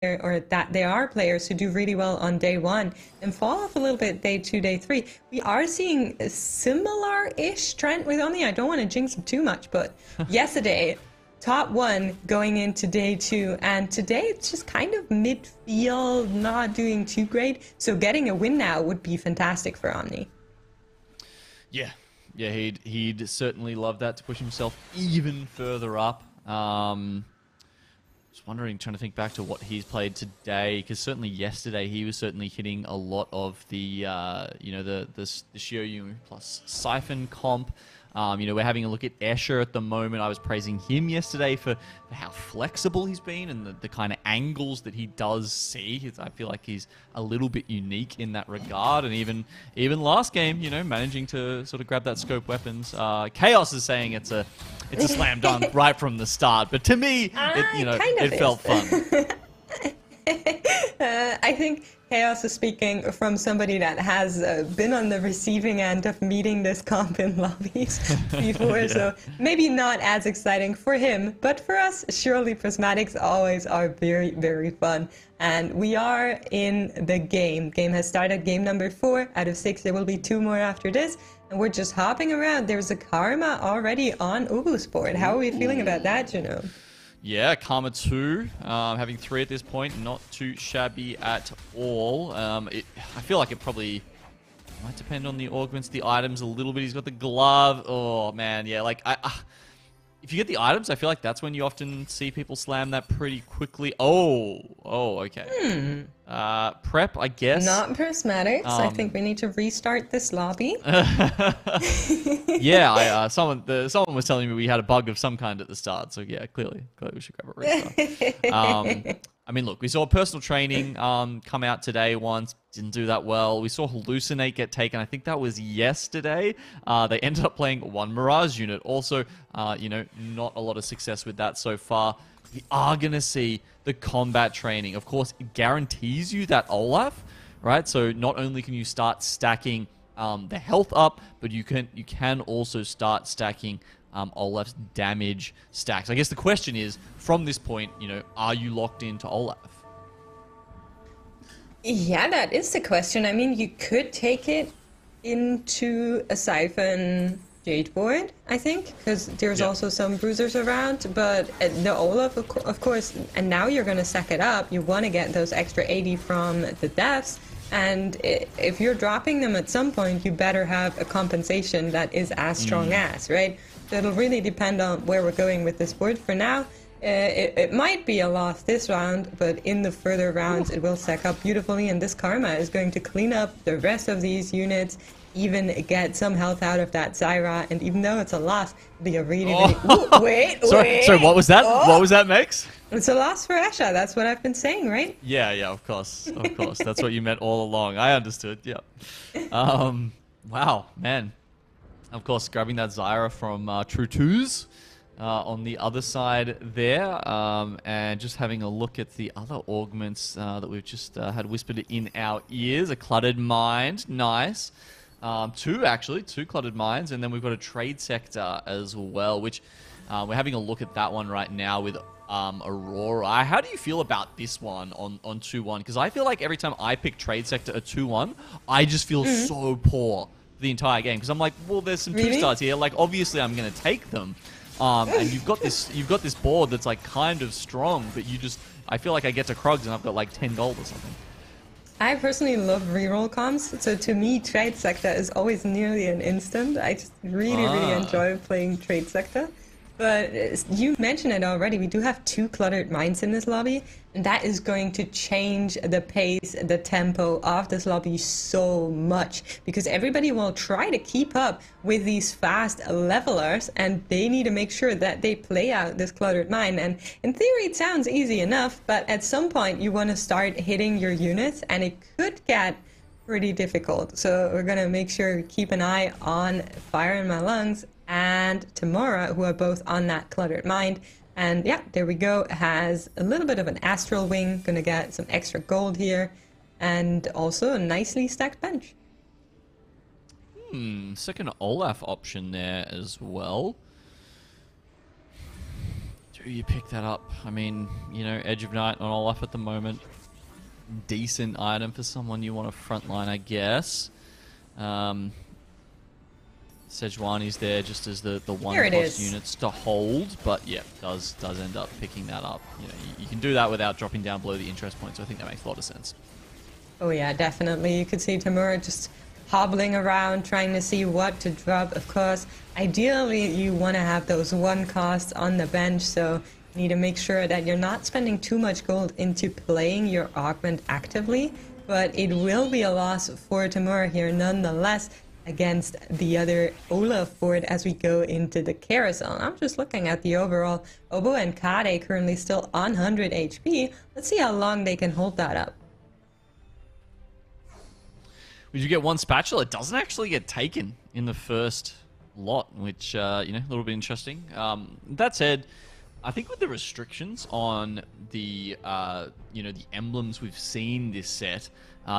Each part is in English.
or that there are players who do really well on day one and fall off a little bit day two, day three. We are seeing a similar-ish trend with Omni. I don't want to jinx him too much, but yesterday, top one going into day two, and today it's just kind of midfield, not doing too great. So getting a win now would be fantastic for Omni. Yeah, yeah, he'd certainly love that to push himself even further up. Just wondering, trying to think back to what he's played today, because certainly yesterday he was certainly hitting a lot of the you know, the Xiaoyu plus Siphon comp. You know, we're having a look at Escher at the moment. I was praising him yesterday for how flexible he's been and the kind of angles that he does see. I feel like he's a little bit unique in that regard. And even last game, you know, managing to sort of grab that scope weapons. Chaos is saying it's a slam dunk right from the start. But to me, it felt fun. I think Chaos is speaking from somebody that has been on the receiving end of meeting this comp in lobbies before, yeah. So maybe not as exciting for him, but for us, surely prismatics always are very, very fun. And we are in the game. Game has started, game number 4 out of 6. There will be 2 more after this, and we're just hopping around. There's a Karma already on Ubu's board. How are we feeling about that, Juno? Yeah, Karma 2, having 3 at this point, not too shabby at all. I feel like it probably might depend on the augments, the items a little bit. He's got the glove. Oh, man, yeah, like, if you get the items, I feel like that's when you often see people slam that pretty quickly. Oh, okay. Prep, I guess. Not prismatics. I think we need to restart this lobby. Yeah, someone was telling me we had a bug of some kind at the start. So yeah, clearly we should grab a restart. I mean, look, we saw personal training come out today once. Didn't do that well. We saw Hallucinate get taken. I think that was yesterday. They ended up playing one Mirage unit. Also, you know, not a lot of success with that so far. We are going to see the combat training. Of course, it guarantees you that Olaf, right? So not only can you start stacking the health up, but you can also start stacking Olaf's damage stacks. I guess the question is, from this point, you know, are you locked into Olaf? Yeah, that is the question. I mean, you could take it into a Siphon Jade board, I think, because there's also some bruisers around, but the Olaf, of course, and now you're going to stack it up. You want to get those extra 80 from the deaths, and if you're dropping them at some point, you better have a compensation that is as strong as, right? So it'll really depend on where we're going with this board. For now, it might be a loss this round, but in the further rounds, it will stack up beautifully, and this Karma is going to clean up the rest of these units, even get some health out of that Zyra, and even though it's a loss, it'll be a really, Ooh, wait. Sorry, what was that? Oh. What was that, Mex? It's a loss for Escher. That's what I've been saying, right? Yeah, of course. That's what you meant all along. I understood, yeah. Wow, man. Of course, grabbing that Zyra from True Twos on the other side there, and just having a look at the other augments that we've just had whispered in our ears. A Cluttered Mind, nice. 2 Cluttered Minds, and then we've got a Trade Sector as well, which we're having a look at that one right now with Aurora. How do you feel about this one on 2-1? Because I feel like every time I pick Trade Sector at 2-1, I just feel so poor the entire game, because I'm like, well, there's some 2-stars here, like obviously I'm going to take them, and you've got this board that's like kind of strong, but I feel like I get to Krugs and I've got like 10 gold or something. I personally love reroll comms, so to me, Trade Sector is always nearly an instant. I just really enjoy playing Trade Sector. But you mentioned it already, we do have 2 Cluttered Minds in this lobby, and that is going to change the pace, the tempo of this lobby so much, because everybody will try to keep up with these fast levelers, and they need to make sure that they play out this Cluttered Mind. And in theory, it sounds easy enough, but at some point, you want to start hitting your units, and it could get pretty difficult. So we're going to make sure we keep an eye on Fire in My Lungs and Tamara, who are both on that Cluttered Mind. And yeah, there we go. Has a little bit of an Astral Wing, gonna get some extra gold here, and also a nicely stacked bench. Second Olaf option there as well. Dude, do you pick that up? I mean, you know, Edge of Night on Olaf at the moment. Decent item for someone you want to frontline, I guess. Sejuani's there just as the one plus units to hold, but yeah, does end up picking that up. You know, you can do that without dropping down below the interest point, so I think that makes a lot of sense. Oh yeah, definitely. You could see Tamura just hobbling around, trying to see what to drop. Of course, ideally you want to have those one costs on the bench, so you need to make sure that you're not spending too much gold into playing your augment actively, but it will be a loss for Tamura here nonetheless against the other Olaf board as we go into the carousel. I'm just looking at the overall. Obo and Kade currently still on 100 HP. Let's see how long they can hold that up. Would you get one spatula? It doesn't actually get taken in the first lot, which, you know, a little bit interesting. That said, I think with the restrictions on the, you know, the emblems we've seen this set,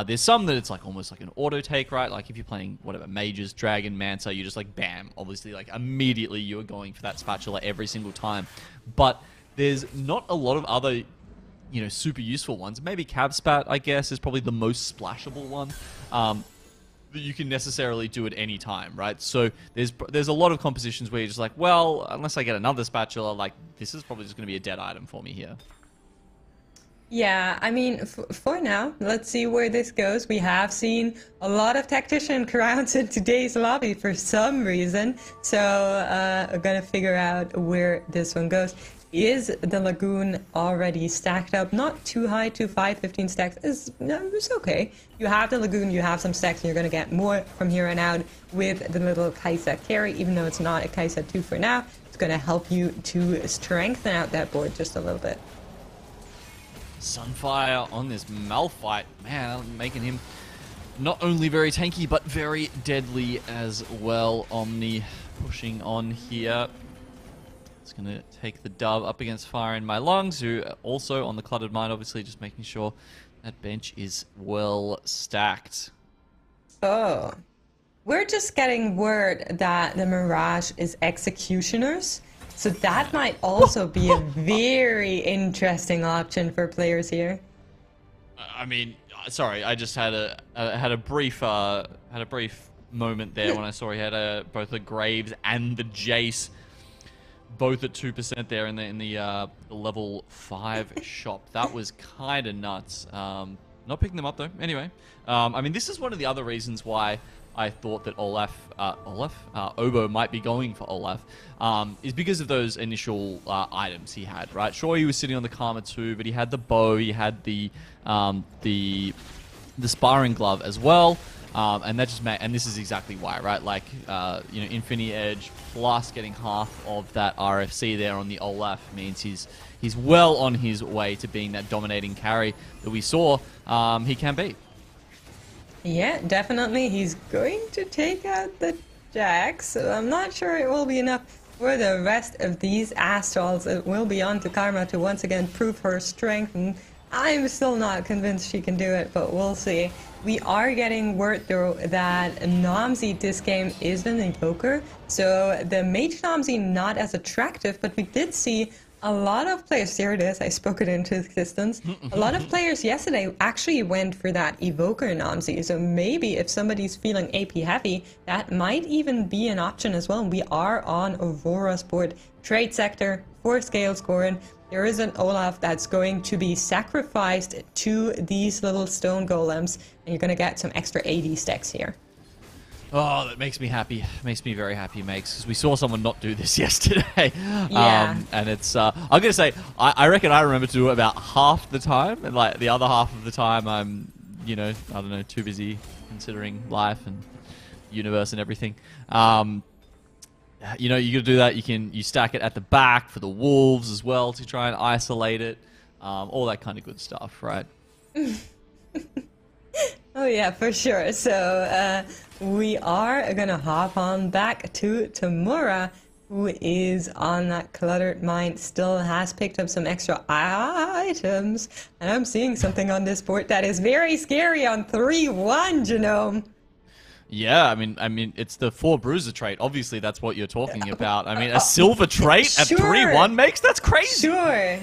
there's some that it's like almost like an auto take, right? Like if you're playing whatever mages, dragon, mancer, you're just like bam, obviously like immediately you're going for that spatula every single time. But there's not a lot of other, you know, super useful ones. Maybe Cabspat, I guess, is probably the most splashable one that you can necessarily do at any time, right? So there's a lot of compositions where you're just like, well, unless I get another spatula, like this is probably just going to be a dead item for me here. Yeah, I mean, for now, let's see where this goes. We have seen a lot of tactician crowns in today's lobby for some reason, so I'm gonna figure out where this one goes. Is the Lagoon already stacked up? Not too high, too 515 stacks is it's okay. You have the Lagoon, you have some stacks, and you're gonna get more from here on out with the little Kaisa carry, even though it's not a Kaisa 2 for now. It's gonna help you to strengthen out that board just a little bit. Sunfire on this Malphite, man, making him not only very tanky, but very deadly as well. Omni pushing on here. It's going to take the dub up against Fire in My Lungs, who also on the Cluttered Mind, obviously just making sure that bench is well stacked. Oh, we're just getting word that the Mirage is Executioners. So that might also be a very interesting option for players here. I mean, sorry, I just had a brief moment there when I saw he had both the Graves and the Jace, both at 2% there in the level 5 shop. That was kind of nuts. Not picking them up though. Anyway, I mean, this is one of the other reasons why I thought that Obo might be going for Olaf, is because of those initial items he had, right? Sure, he was sitting on the Karma 2, but he had the bow, he had the sparring glove as well, and that just made, and this is exactly why, right? Like, you know, Infinity Edge plus getting half of that RFC there on the Olaf means he's well on his way to being that dominating carry that we saw he can be. Yeah, definitely. He's going to take out the Jax, so I'm not sure it will be enough for the rest of these Astrals. It will be on to Karma to once again prove her strength, and I'm still not convinced she can do it, but we'll see. We are getting word, though, that Nomsy this game is an Evoker, so the Mage Nomsy not as attractive, but we did see a lot of players, here it is, I spoke it into existence. A lot of players yesterday actually went for that Evoker Nomsy, so maybe if somebody's feeling AP heavy, that might even be an option as well. We are on Aurora's board, trade sector, 4 scale scoring. There is an Olaf that's going to be sacrificed to these little stone golems, and you're going to get some extra AD stacks here. Oh, that makes me happy. Makes me very happy, makes, because we saw someone not do this yesterday. Yeah. And it's, I'm going to say, I reckon I remember to do it about half the time, and like the other half of the time I'm, you know, I don't know, too busy considering life and universe and everything. You know, you got to do that. You stack it at the back for the wolves as well to try and isolate it. All that kind of good stuff, right? Oh yeah, for sure. So we are gonna hop on back to Tamura, who is on that Cluttered Mind, still has picked up some extra items, and I'm seeing something on this board that is very scary on 3-1, Genome. Yeah, I mean, it's the 4 bruiser trait. Obviously, that's what you're talking about. I mean, a silver trait at Sure. 3-1 makes? That's crazy.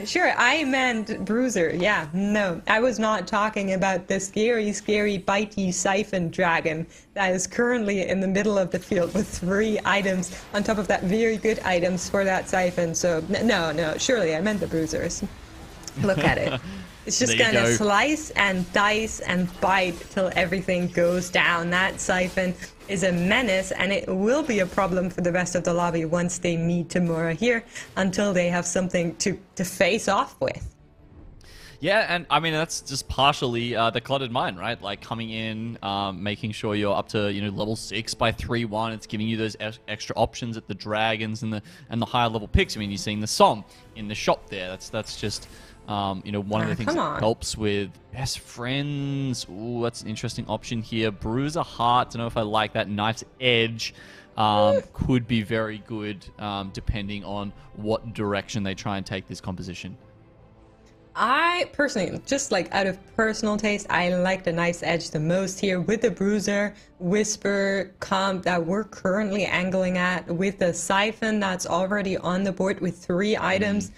Sure. I meant bruiser. Yeah, no. I was not talking about the scary, bitey siphon dragon that is currently in the middle of the field with 3 items on top of that very good items for that siphon. So, no, surely I meant the bruisers. Look at it. It's just gonna slice and dice and bite till everything goes down. That siphon is a menace, and it will be a problem for the rest of the lobby once they meet tomorrow here, until they have something to face off with. Yeah, and I mean, that's just partially the cluttered mind, right? Like coming in, making sure you're up to, you know, level 6 by 3-1. It's giving you those extra options at the dragons and the higher level picks. I mean, you're seeing the Som in the shop there. That's just you know, one of the things that helps with best friends. Ooh, that's an interesting option here. Bruiser Heart, don't know if I like that. Knife's Edge could be very good depending on what direction they try and take this composition. I personally, just like out of personal taste, I like the Knife's Edge the most here with the Bruiser, Whisper comp that we're currently angling at, with the Siphon that's already on the board with 3 items.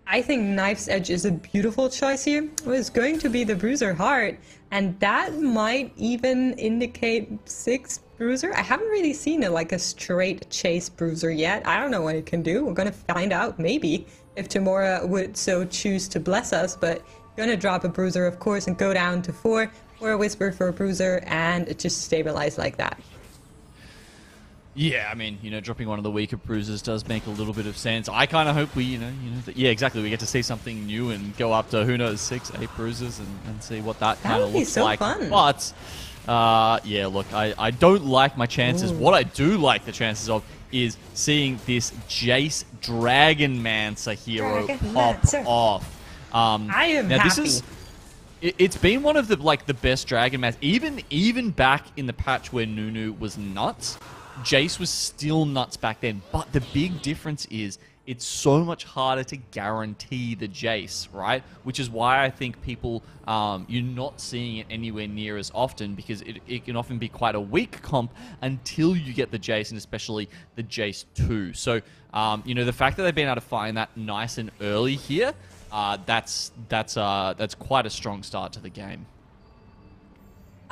I think Knife's Edge is a beautiful choice here. It was going to be the Bruiser Heart, and that might even indicate 6 Bruiser. I haven't really seen it like a straight chase Bruiser yet. I don't know what it can do. We're gonna find out maybe if Tamora would so choose to bless us, but gonna drop a Bruiser, of course, and go down to 4 or a Whisper for a Bruiser and just stabilize like that. Yeah, I mean, you know, dropping one of the weaker bruisers does make a little bit of sense. I kind of hope we, yeah, exactly. We get to see something new and go up to, who knows, 6, 8 bruisers and see what that kind of looks like. Fun. But, yeah, look, I don't like my chances. Ooh. What I do like the chances of is seeing this Jace Dragonmancer hero pop off. I am now happy. It's been one of the best Dragonmancers. Even back in the patch where Nunu was nuts, Jace was still nuts back then, but the big difference is it's so much harder to guarantee the Jace, right? Which is why I think people, you're not seeing it anywhere near as often, because it can often be quite a weak comp until you get the Jace, and especially the Jace 2. So, you know, the fact that they've been able to find that nice and early here, that's quite a strong start to the game.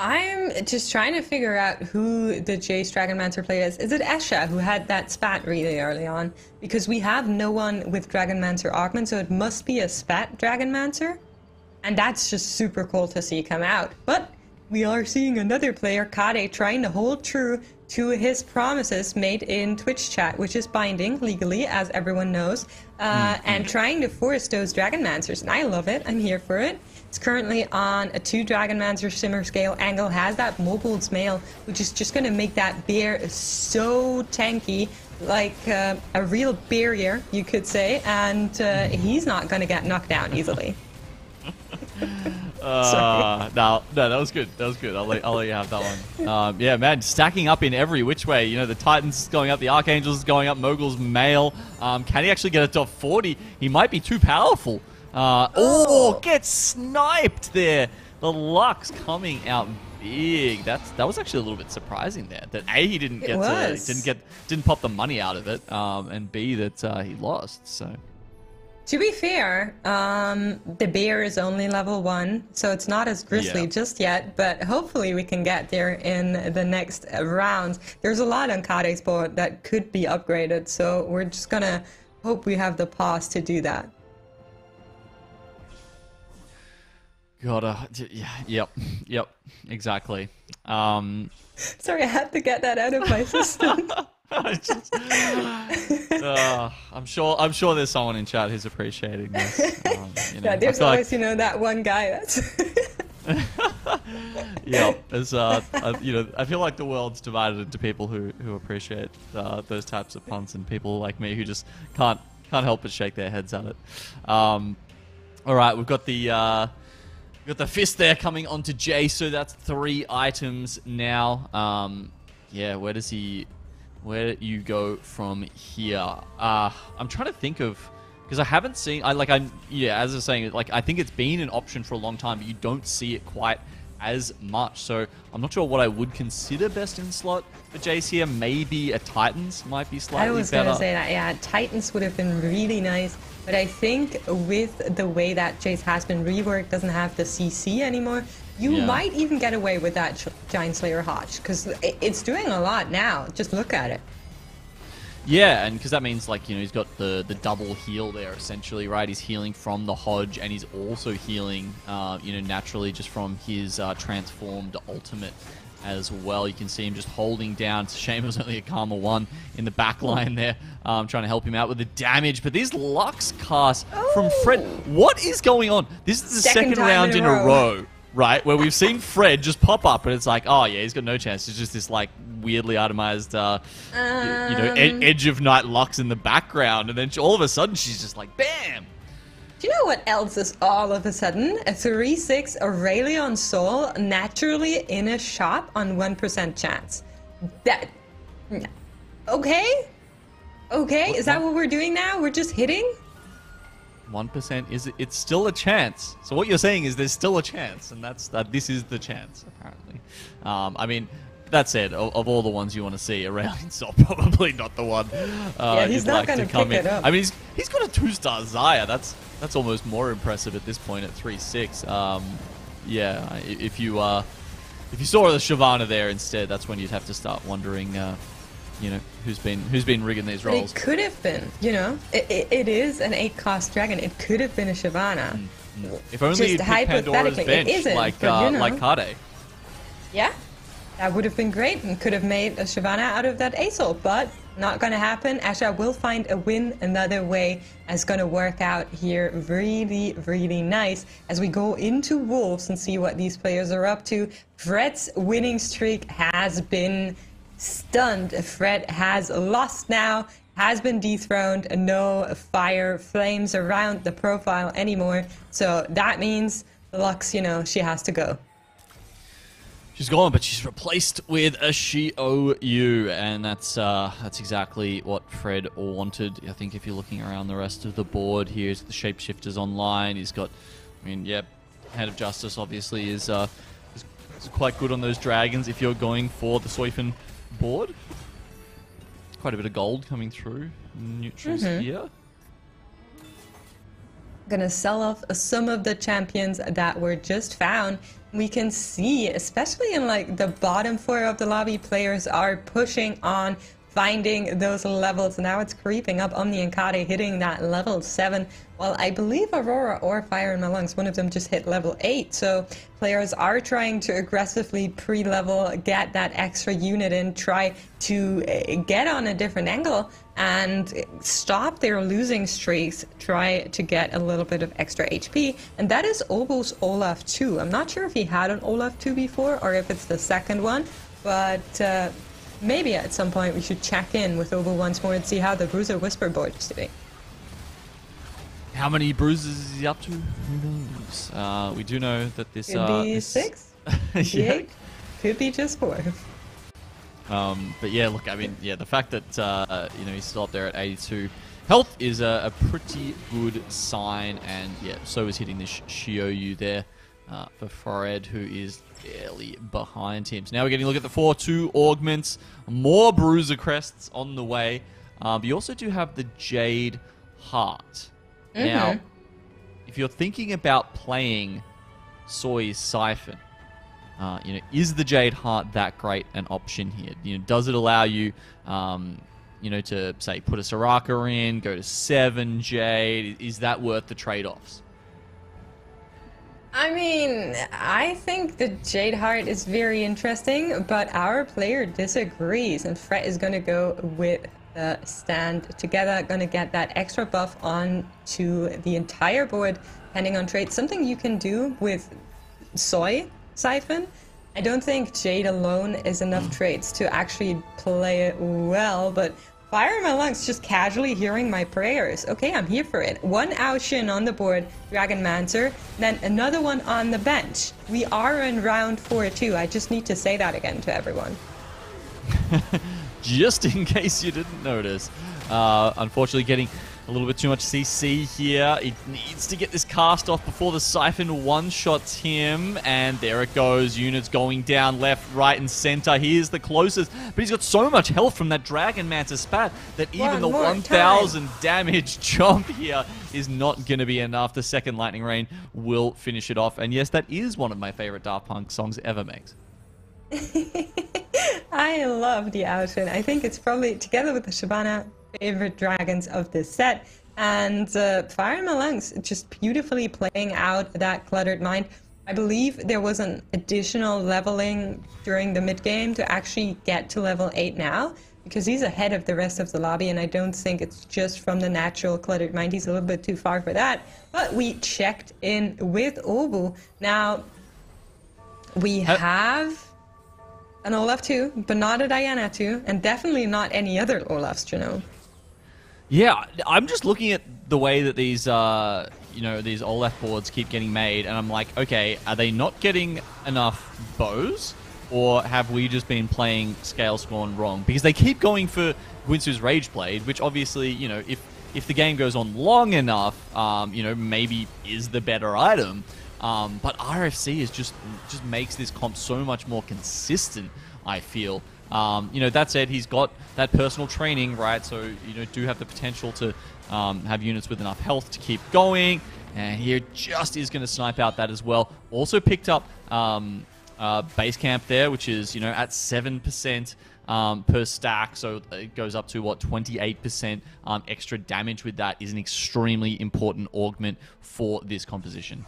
I'm just trying to figure out who the Jace Dragonmancer player is. Is it Esha who had that spat really early on? Because we have no one with Dragonmancer Augment, so it must be a spat Dragonmancer. And that's just super cool to see come out. But we are seeing another player, Kade, trying to hold true to his promises made in Twitch chat, which is binding legally, as everyone knows, and trying to force those Dragonmancers. And I love it. I'm here for it. It's currently on a 2 Dragonmancer Simmer scale angle, has that Mobile's Mail, which is just going to make that bear so tanky, like a real barrier, you could say, and he's not going to get knocked down easily. No, that was good. That was good. I'll let you have that one. Yeah, man, stacking up in every which way. You know, the Titans going up, the Archangels going up, Mogul's Mail. Can he actually get it to 40? He might be too powerful. Gets sniped there. The Lux coming out big. That was actually a little bit surprising there. That A, he didn't didn't pop the money out of it, and B, that he lost. So. To be fair, the bear is only level 1, so it's not as grisly just yet, but hopefully we can get there in the next rounds. There's a lot on Kade's board that could be upgraded, so we're just gonna hope we have the pause to do that. Yep, exactly. Sorry, I had to get that out of my system. I'm sure there's someone in chat who's appreciating this. You know, yeah, there's always, you know, that one guy that's... Yep, as you know, I feel like the world's divided into people who appreciate those types of puns, and people like me who just can't help but shake their heads at it. All right, we've got the fist there coming onto Jay, so that's 3 items now. Yeah, where do you go from here? I'm trying to think of, because I haven't seen, as I was saying, like, I think it's been an option for a long time, but you don't see it quite as much. So I'm not sure what I would consider best in slot for Jace here. Maybe a Titans might be slightly better. I was going to say that, yeah, Titans would have been really nice. But I think with the way that Jace has been reworked, doesn't have the CC anymore, you might even get away with that Giant Slayer Hodge, because it's doing a lot now. Just look at it. Yeah, and because that means, like, you know, he's got the double heal there, essentially, right? He's healing from the Hodge, and he's also healing, you know, naturally just from his transformed ultimate as well. You can see him just holding down. It's a shame it was only a Karma 1 in the back line there, trying to help him out with the damage. But these Lux casts from Fred, what is going on? This is the second round in a row, right, where we've seen Fred just pop up, and it's like, oh yeah, he's got no chance. It's just this, like, weirdly itemized, you know, Edge of Night Lux in the background, and then all of a sudden she's just like, bam! Do you know what else is all of a sudden? A 3/6 Aurelion Soul naturally in a shop on 1% chance. That... Okay? Okay, is that what we're doing now? We're just hitting? 1% it's still a chance. So what you're saying is there's still a chance, and this is the chance, apparently. I mean, that said, of all the ones you want to see, Aurelion Sol probably not the one. Yeah, he's not going to come pick in. it up. I mean, he's got a 2-star Xayah. That's almost more impressive at this point at 3/6. Yeah, if you saw the Shyvana there instead, that's when you'd have to start wondering, you know, who's been rigging these roles. It could have been, you know, it is an 8-cost dragon. It could have been a Shyvana. If only you'd pick Pandora's bench, it isn't, like but, you know. like Kade. Yeah, that would have been great and could have made a Shyvana out of that Aesol, but not going to happen. Asha will find a win another way. It's going to work out here really, really nice as we go into Wolves and see what these players are up to. Fred's winning streak has been stunned. Fred has lost now, has been dethroned. No fire flames around the profile anymore. So that means Lux, you know, she has to go. She's gone, but she's replaced with a Xiaoyu, and that's exactly what Fred wanted. I think if you're looking around the rest of the board here, he's got the Shapeshifters online. He's got, I mean, yep, Hand of Justice obviously is quite good on those dragons if you're going for the Soifen board. Quite a bit of gold coming through. Neutrals here. Gonna sell off some of the champions that were just found. We can see, especially in like the bottom 4 of the lobby, players are pushing on, finding those levels. Now it's creeping up. Omni and Kade hitting that level 7. Well, I believe Aurora or Fire in My Lungs, one of them just hit level 8. So players are trying to aggressively pre-level, get that extra unit in, try to get on a different angle and stop their losing streaks, try to get a little bit of extra HP. And that is Obo's Olaf 2. I'm not sure if he had an Olaf 2 before or if it's the second one, but maybe at some point we should check in with Obo once more and see how the Bruiser Whisper board is doing. How many bruises is he up to? Who knows? We do know that this... Could be 6, could be 8, could be just 4. But yeah, look, I mean, yeah, the fact that, you know, he's still up there at 82 health is a pretty good sign, and yeah, so is hitting this Xiaoyu there for Fred, who is barely behind him. So now we're getting a look at the 4-2 augments, more Bruiser Crests on the way, but you also do have the Jade Heart. Now, if you're thinking about playing Soy Siphon, you know, is the Jade Heart that great an option here? You know, does it allow you, you know, to say put a Soraka in, go to 7 Jade? Is that worth the trade-offs? I mean, I think the Jade Heart is very interesting, but our player disagrees, and Fred is going to go with the stand together, going to get that extra buff on to the entire board, depending on trade. Something you can do with Soy Siphon. I don't think Jade alone is enough trades to actually play it well, but Fire in My Lungs, just casually hearing my prayers. Okay, I'm here for it. 1 Aoshin on the board, Dragon Mancer, then another one on the bench. We are in round 4 too. I just need to say that again to everyone. Just in case you didn't notice. Unfortunately, getting A little bit too much CC here. He needs to get this cast off before the Siphon one-shots him. And there it goes. Units going down left, right, and center. He is the closest. But he's got so much health from that Dragon Manta spat that even the 1,000 damage jump here is not going to be enough. The second Lightning Rain will finish it off. And yes, that is one of my favorite Daft Punk songs ever, Megs. I love the Ocean. I think it's probably, together with the Shyvana, favorite dragons of this set. And Fire in My Lungs, just beautifully playing out that Cluttered Mind. I believe there was an additional leveling during the mid-game to actually get to level 8 now, because he's ahead of the rest of the lobby, and I don't think it's just from the natural Cluttered Mind. He's a little bit too far for that. But we checked in with Obu. Now, we have an Olaf too, but not a Diana too, and definitely not any other Olafs, you know. Yeah, I'm just looking at the way that these, you know, these Olaf boards keep getting made, and I'm like, okay, are they not getting enough bows, or have we just been playing Scale Scorn wrong? Because they keep going for Guinsoo's Rage Blade, which obviously, you know, if the game goes on long enough, you know, maybe is the better item. But RFC is just makes this comp so much more consistent, I feel. You know, that said, he's got that personal training, right? So, you know, do have the potential to have units with enough health to keep going. And he just is going to snipe out that as well. Also picked up base camp there, which is, you know, at 7% per stack. So it goes up to, what, 28% extra damage with that is an extremely important augment for this composition.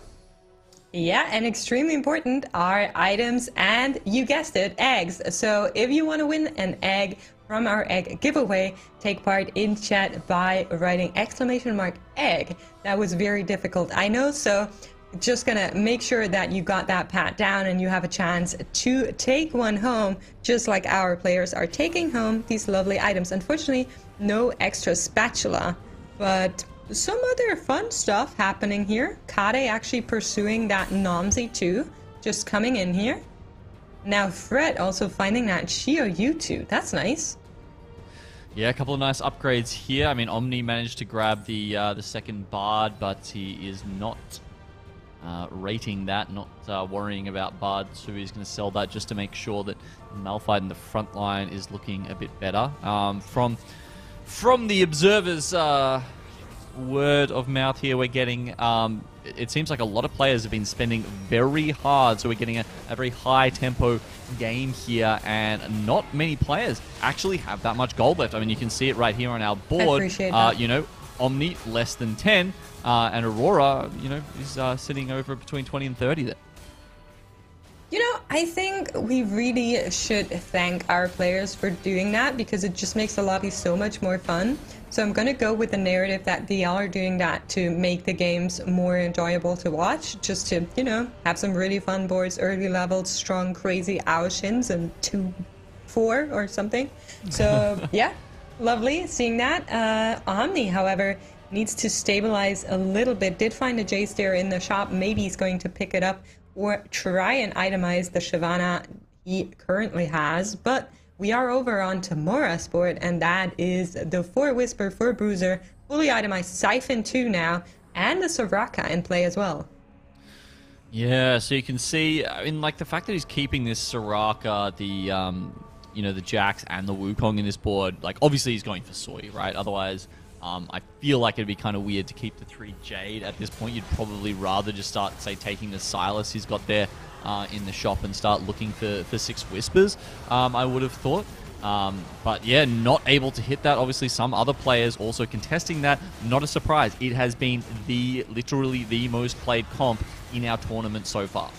Yeah, and extremely important are items and, you guessed it, eggs. So if you want to win an egg from our egg giveaway, take part in chat by writing !egg. That was very difficult, I know, so just gonna make sure that you got that pat down and you have a chance to take one home, just like our players are taking home these lovely items. Unfortunately, no extra spatula, but some other fun stuff happening here. Kade actually pursuing that Nomsy too, just coming in here. Now Fred also finding that Shio U2. That's nice. Yeah, a couple of nice upgrades here. I mean, Omni managed to grab the second Bard, but he is not rating that, not worrying about Bard, so he's going to sell that just to make sure that Malphite in the front line is looking a bit better. From the observers' word of mouth here, we're getting it seems like a lot of players have been spending very hard, so we're getting a very high tempo game here, and not many players actually have that much gold left. I mean, you can see it right here on our board. I appreciate that. You know, Omni less than 10, and Aurora, you know, is sitting over between 20 and 30 there. You know, I think we really should thank our players for doing that, because it just makes the lobby so much more fun. So I'm going to go with the narrative that they are doing that to make the games more enjoyable to watch, just to, you know, have some really fun boards, early levels, strong, crazy Aoshins, and 2-4 or something. So, yeah, lovely seeing that. Omni, however, needs to stabilize a little bit. Did find a J-Stair in the shop. Maybe he's going to pick it up or try and itemize the Shyvana he currently has, but we are over on Tamora's board, and that is the 4 Whisper, 4 Bruiser, fully itemized Siphon 2 now, and the Soraka in play as well. Yeah, so you can see, I mean, like, the fact that he's keeping this Soraka, the, you know, the Jax and the Wukong in this board, like, obviously he's going for Soy, right? Otherwise, I feel like it'd be kind of weird to keep the 3 Jade at this point. You'd probably rather just start, say, taking the Silas he's got there in the shop and start looking for 6 Whispers, I would have thought. But yeah, not able to hit that. Obviously, some other players also contesting that. Not a surprise. It has been literally the most played comp in our tournament so far.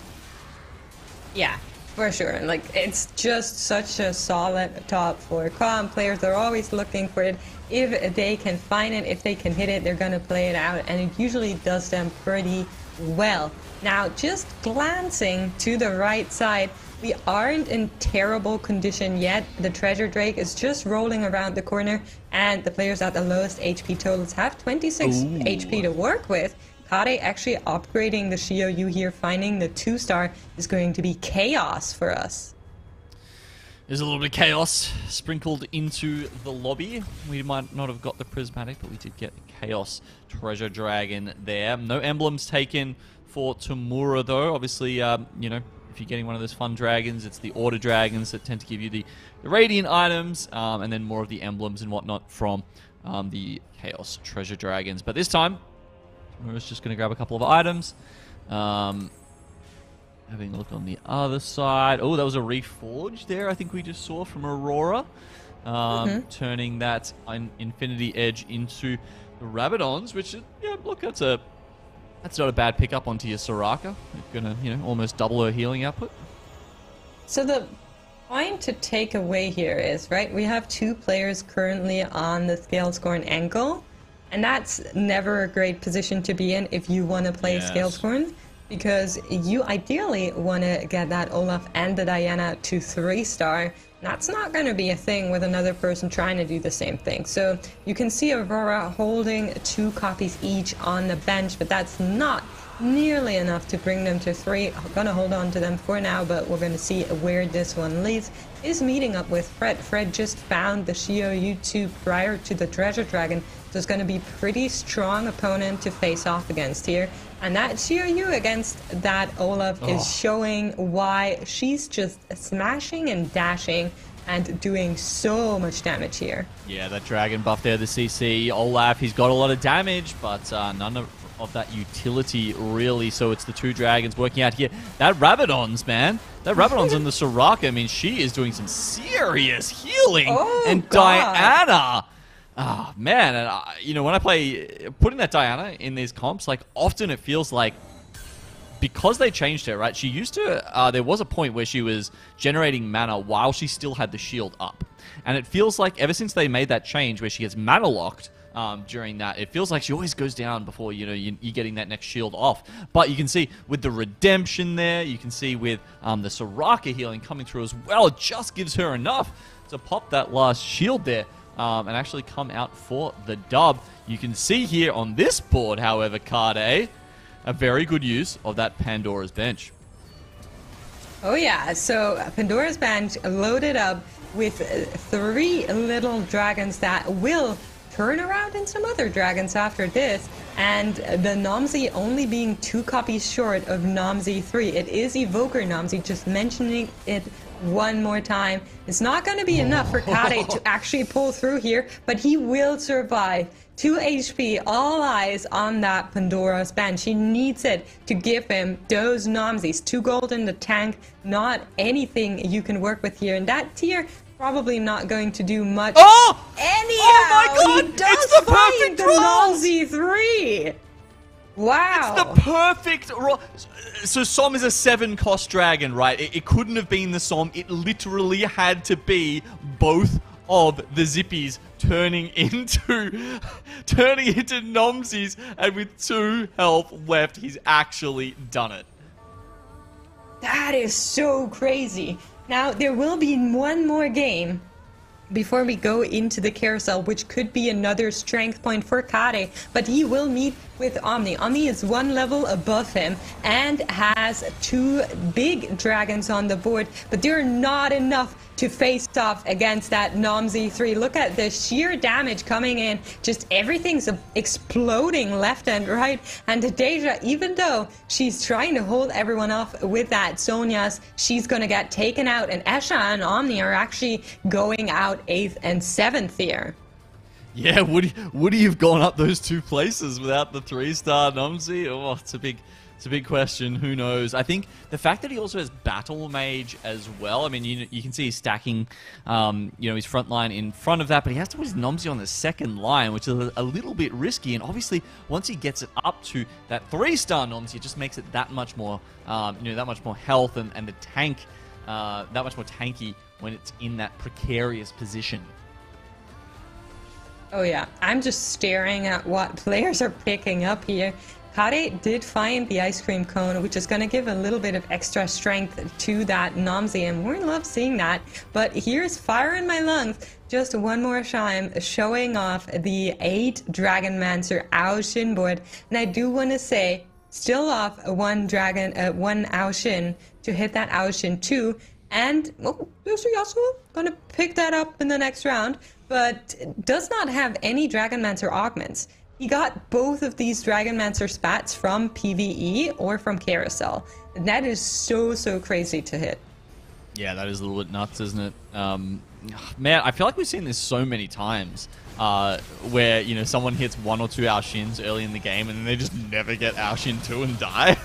Yeah, for sure. Like, it's just such a solid top 4 comp. Players are always looking for it. If they can find it, if they can hit it, they're going to play it out, and it usually does them pretty well. Now, just glancing to the right side, we aren't in terrible condition yet. The Treasure Drake is just rolling around the corner, and the players at the lowest HP totals have 26 HP to work with. Kade actually upgrading the Shio-Yu here, finding the 2-star is going to be chaos for us. There's a little bit of chaos sprinkled into the lobby. We might not have got the prismatic, but we did get the chaos treasure dragon there. No emblems taken for Tamura though. Obviously, you know, if you're getting one of those fun dragons, it's the order dragons that tend to give you the radiant items, and then more of the emblems and whatnot from the chaos treasure dragons. But this time, Tamura's just going to grab a couple of items. Having a look on the other side. Oh, that was a reforge there, I think we just saw from Aurora. Turning that Infinity Edge into the Rabadons, which, yeah, look, that's not a bad pickup onto your Soraka. You're going to, you know, almost double her healing output. So the point to take away here is, right, we have two players currently on the Scalescorn ankle, and that's never a great position to be in if you want to play Scalescorn. Because you ideally want to get that Olaf and the Diana to 3-star. That's not going to be a thing with another person trying to do the same thing. So you can see Aurora holding 2 copies each on the bench, but that's not nearly enough to bring them to 3. I'm going to hold on to them for now, but we're going to see where this one leads. Is meeting up with Fred. Fred just found the Shio-Yu prior to the Treasure Dragon, so it's going to be pretty strong opponent to face off against here. And that Shio-Yu against that Olaf is showing why she's just smashing and dashing and doing so much damage here. Yeah, that dragon buff there, the CC. Olaf, he's got a lot of damage, but none of that utility really. So it's the 2 dragons working out here. That Rabadons, man. That Rabadons on the Soraka, I mean, she is doing some serious healing. And God. Diana. Oh, man. And, you know, when I play, putting that Diana in these comps, like, often it feels like, because they changed her, right? She used to, there was a point where she was generating mana while she still had the shield up. And it feels like ever since they made that change where she gets mana locked during that, it feels like she always goes down before, you know, you're getting that next shield off. But you can see with the redemption there, you can see with the Soraka healing coming through as well, it just gives her enough to pop that last shield there. And actually come out for the dub. You can see here on this board, however, Kade, a very good use of that Pandora's Bench. Oh yeah, so Pandora's Bench loaded up with 3 little dragons that will turn around in some other dragons after this, and the Nomzi only being 2 copies short of Nomzi 3. It is Evoker Nomzi, just mentioning it one more time. It's not going to be enough for Kade to actually pull through here, but he will survive. 2 HP, all eyes on that Pandora's Bench. He needs it to give him those Nomzis. 2 gold in the tank, not anything you can work with here. And that tier, probably not going to do much. Anyhow, oh my God! He does It's the find perfect the roll! Nomzi 3! Wow. It's the perfect... So Som is a 7-cost dragon, right? It couldn't have been the Som. It literally had to be both of the Zippies turning into Nomzis, and with 2 health left, he's actually done it. That is so crazy. Now, there will be one more game before we go into the carousel, which could be another strength point for Kade, but he will meet with Omni. Omni is 1 level above him and has 2 big dragons on the board, but they're not enough to face off against that Nomzi 3. Look at the sheer damage coming in. Just everything's exploding left and right. And Deja, even though she's trying to hold everyone off with that Sonya's, she's gonna get taken out. And Esha and Omni are actually going out 8th and 7th here. Yeah, would he have gone up those 2 places without the 3-star Nomzi? Oh, it's a big question. Who knows? I think the fact that he also has Battle Mage as well. I mean, you can see he's stacking, you know, his front line in front of that, but he has to put his Nomzi on the second line, which is a little bit risky. And obviously, once he gets it up to that 3-star Nomzi, it just makes it that much more, you know, that much more health and the tank, that much more tanky when it's in that precarious position. Oh yeah, I'm just staring at what players are picking up here. Kade did find the ice cream cone, which is going to give a little bit of extra strength to that Nomzi, and we love seeing that. But here's Fire in My Lungs, just one more time, showing off the 8 Dragonmancer Ao Shin board. And I do want to say, still off 1 Ao Shin to hit that Ao Shin 2. And, well, Yasuo gonna pick that up in the next round, but does not have any Dragonmancer augments. He got both of these Dragonmancer spats from PvE or from Carousel. And that is so, so crazy to hit. Yeah, that is a little bit nuts, isn't it? Man, I feel like we've seen this so many times where, you know, someone hits 1 or 2 Aoshins early in the game and then they just never get Aoshin 2 and die.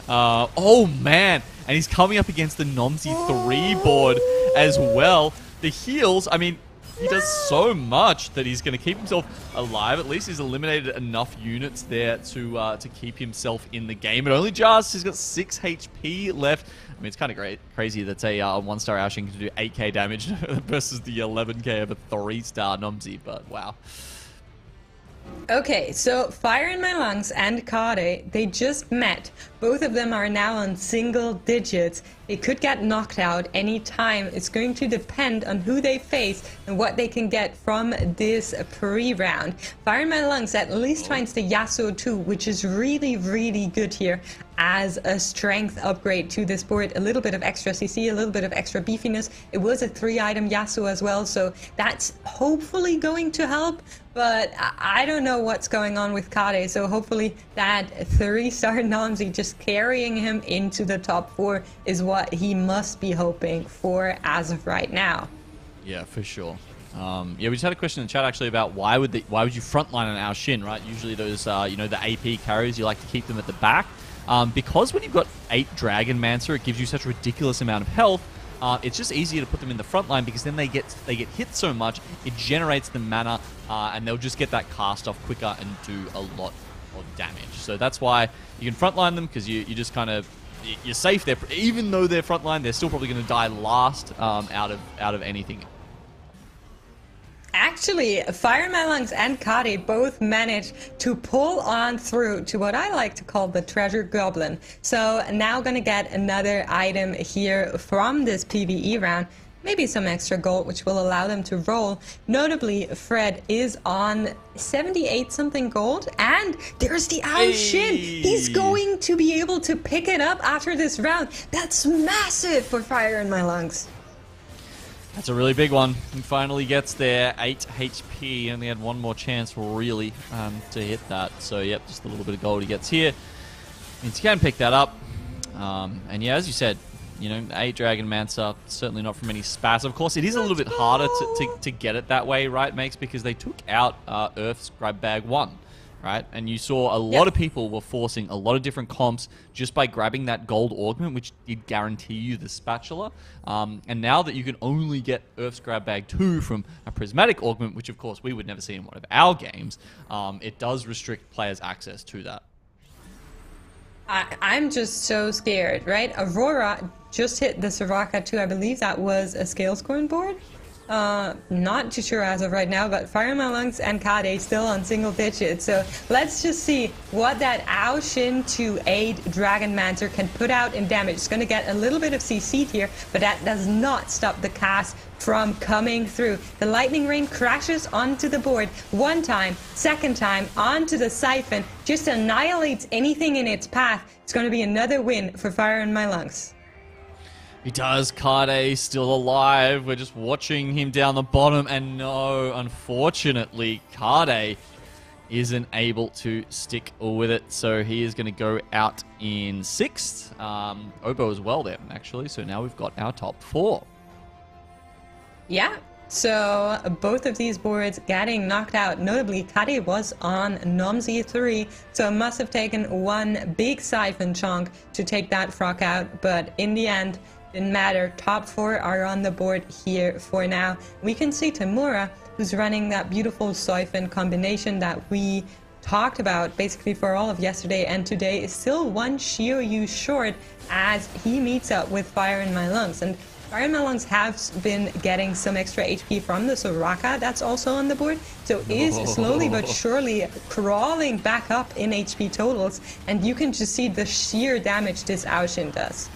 Oh, man. And he's coming up against the Nomsy 3 board as well. The heals, I mean, he does so much that he's going to keep himself alive. At least he's eliminated enough units there to keep himself in the game. It only just, he's got 6 HP left. I mean, it's kind of crazy that a 1-star Aoshin can do 8k damage versus the 11k of a 3-star Nomsy, but wow. Okay, so Fire in My Lungs and Kade, they just met. Both of them are now on single digits. They could get knocked out anytime. It's going to depend on who they face and what they can get from this pre-round. Fire in My Lungs at least finds the Yasuo 2, which is really, really good here as a strength upgrade to this board. A little bit of extra CC, a little bit of extra beefiness. It was a 3-item Yasuo as well, so that's hopefully going to help. But I don't know what's going on with Kade, so hopefully that 3-star Nomsy just carrying him into the top 4 is what he must be hoping for as of right now. Yeah, for sure. Yeah, we just had a question in the chat actually about why would you frontline an Aoshin, right? Usually those, you know, the AP carries, you like to keep them at the back. Because when you've got 8 Dragonmancer, it gives you such a ridiculous amount of health. It's just easier to put them in the front line because then they get hit so much, it generates the mana, and they'll just get that cast off quicker and do a lot of damage. So that's why you can frontline them, because you just kind of, you're safe there. Even though they're frontline, they're still probably going to die last out of anything. Actually, Fire in My Lungs and Kade both managed to pull on through to what I like to call the treasure goblin. So now gonna get another item here from this PvE round. Maybe some extra gold, which will allow them to roll. Notably, Fred is on 78 something gold, and there's the Aoshin. He's going to be able to pick it up after this round. That's massive for Fire in My Lungs. That's a really big one. He finally gets there. 8 HP. Only had one more chance, really, to hit that. So, yep, just a little bit of gold he gets here. Means he can pick that up. And yeah, as you said, you know, 8 Dragonmancer, certainly not from any spats. Of course, it is a little bit harder to get it that way, right, Makes? Because they took out Earth's Grab Bag 1. Right, and you saw a lot of people were forcing a lot of different comps just by grabbing that gold augment, which did guarantee you the spatula. And now that you can only get Earth's Grab Bag 2 from a prismatic augment, which of course we would never see in one of our games, it does restrict players' access to that. I'm just so scared, right? Aurora just hit the Soraka 2. I believe that was a Scalescorn board. Not too sure as of right now, but Fire in My Lungs and Kade still on single digits. So let's just see what that Aoshin to 8 Dragonmancer can put out in damage. It's going to get a little bit of CC here, but that does not stop the cast from coming through. The lightning rain crashes onto the board one time, second time onto the siphon, just annihilates anything in its path. It's going to be another win for Fire in My Lungs. He does. Kade still alive. We're just watching him down the bottom. And no, unfortunately, Kade isn't able to stick with it. So he is going to go out in 6th. Obo as well there, actually. So now we've got our top 4. Yeah. So both of these boards getting knocked out. Notably, Kade was on Nomsy 3. So it must have taken one big siphon chunk to take that frog out. But in the end, didn't matter. Top 4 are on the board here for now. We can see Tamura, who's running that beautiful siphon combination that we talked about basically for all of yesterday and today, is still 1 Shiryu short as he meets up with Fire in My Lungs. And Fire in My Lungs has been getting some extra HP from the Soraka that's also on the board, so is slowly but surely crawling back up in HP totals, and you can just see the sheer damage this Aoshin does.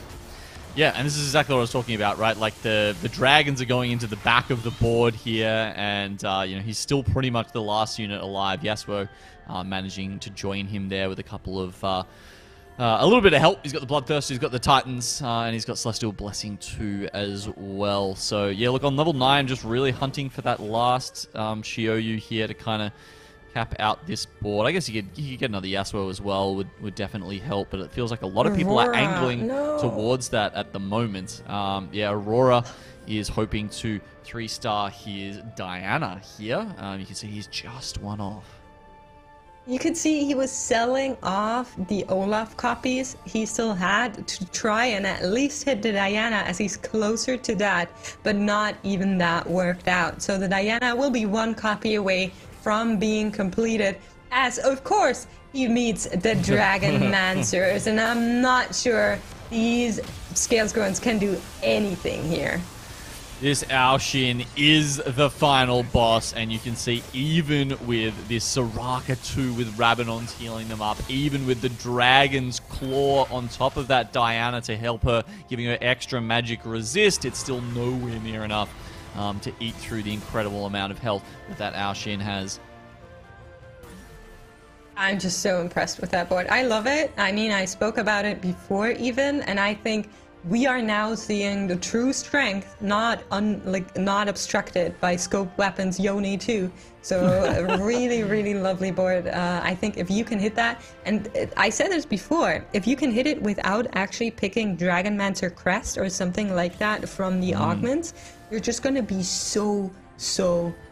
Yeah, and this is exactly what I was talking about, right? Like the dragons are going into the back of the board here, and you know, he's still pretty much the last unit alive. Yasuo managing to join him there with a couple of a little bit of help. He's got the Bloodthirst, he's got the Titans, and he's got Celestial Blessing too as well. So yeah, look, on level 9, just really hunting for that last Shioyu here to kind of cap out this board. I guess you could get another Yasuo as well, would definitely help, but it feels like a lot of people are angling towards that at the moment. Yeah, Aurora is hoping to 3-star his Diana here. You can see he's just one off. You could see he was selling off the Olaf copies he still had to try and at least hit the Diana, as he's closer to that, but not even that worked out. So the Diana will be 1 copy away from being completed, as of course he meets the Dragon Mancers, and I'm not sure these Scales Grunts can do anything here. This Aoshin is the final boss, and you can see even with this Soraka 2 with Rabbanon's healing them up, even with the Dragon's Claw on top of that Diana to help her, giving her extra magic resist, it's still nowhere near enough to eat through the incredible amount of health that Aoshin has. I'm just so impressed with that board. I love it. I mean, I spoke about it before even, and I think we are now seeing the true strength, not obstructed by scope weapons Yoni too. So a really, really lovely board. I think if you can hit that, and I said this before, if you can hit it without actually picking Dragonmancer Crest or something like that from the augments, you're just going to be so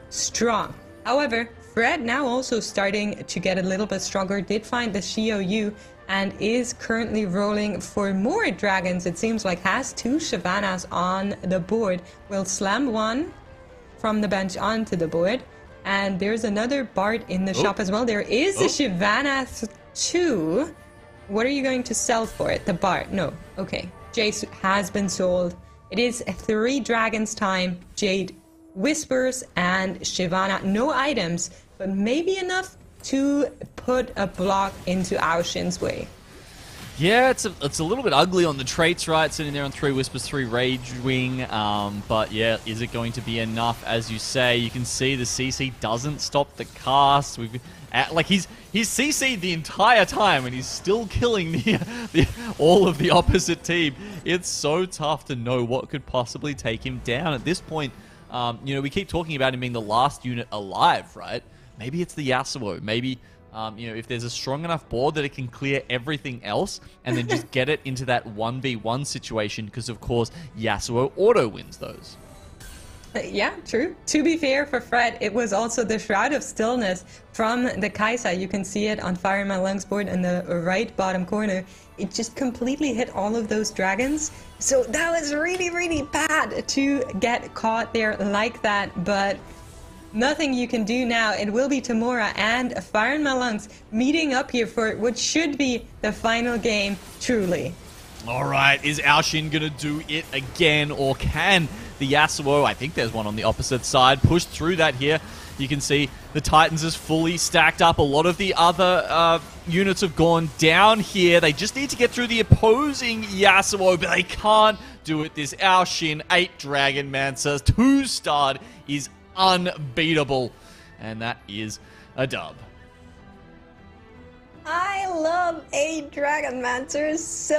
strong. However, Fred now also starting to get a little bit stronger, did find the Shioyu, and is currently rolling for more dragons. It seems like has 2 Shyvanas on the board. Will slam 1 from the bench onto the board. And there's another Bard in the shop as well. There is a Shyvana 2. What are you going to sell for it? The Bard? No. Okay. Jace has been sold. It is 3 dragons time. Jade, Whispers, and Shyvana. No items, but maybe enough to put a block into Aoshin's way. Yeah, it's a little bit ugly on the traits, right? Sitting there on 3 Whispers, 3 Rage Wing. But yeah, is it going to be enough? As you say, you can see the CC doesn't stop the cast. He's CC'd the entire time, and he's still killing all of the opposite team. It's so tough to know what could possibly take him down at this point. You know, we keep talking about him being the last unit alive, right? Maybe it's the Yasuo. Maybe, you know, if there's a strong enough board that it can clear everything else and then just get it into that 1v1 situation, because, of course, Yasuo auto wins those. Yeah, true. To be fair for Fred, it was also the Shroud of Stillness from the Kaisa. You can see it on Fire in My Lungs board in the right bottom corner. It just completely hit all of those dragons. So that was really, really bad to get caught there like that, but nothing you can do now. It will be Tamura and Fire in My Lungs meeting up here for what should be the final game, truly. All right, is Aoshin going to do it again, or can the Yasuo, I think there's one on the opposite side, push through that here? You can see the Titans is fully stacked up. A lot of the other units have gone down here. They just need to get through the opposing Yasuo, but they can't do it. This Aoshin 8 Dragonmancers 2-starred is unbeatable, and that is a dub. I love 8 Dragonmancers so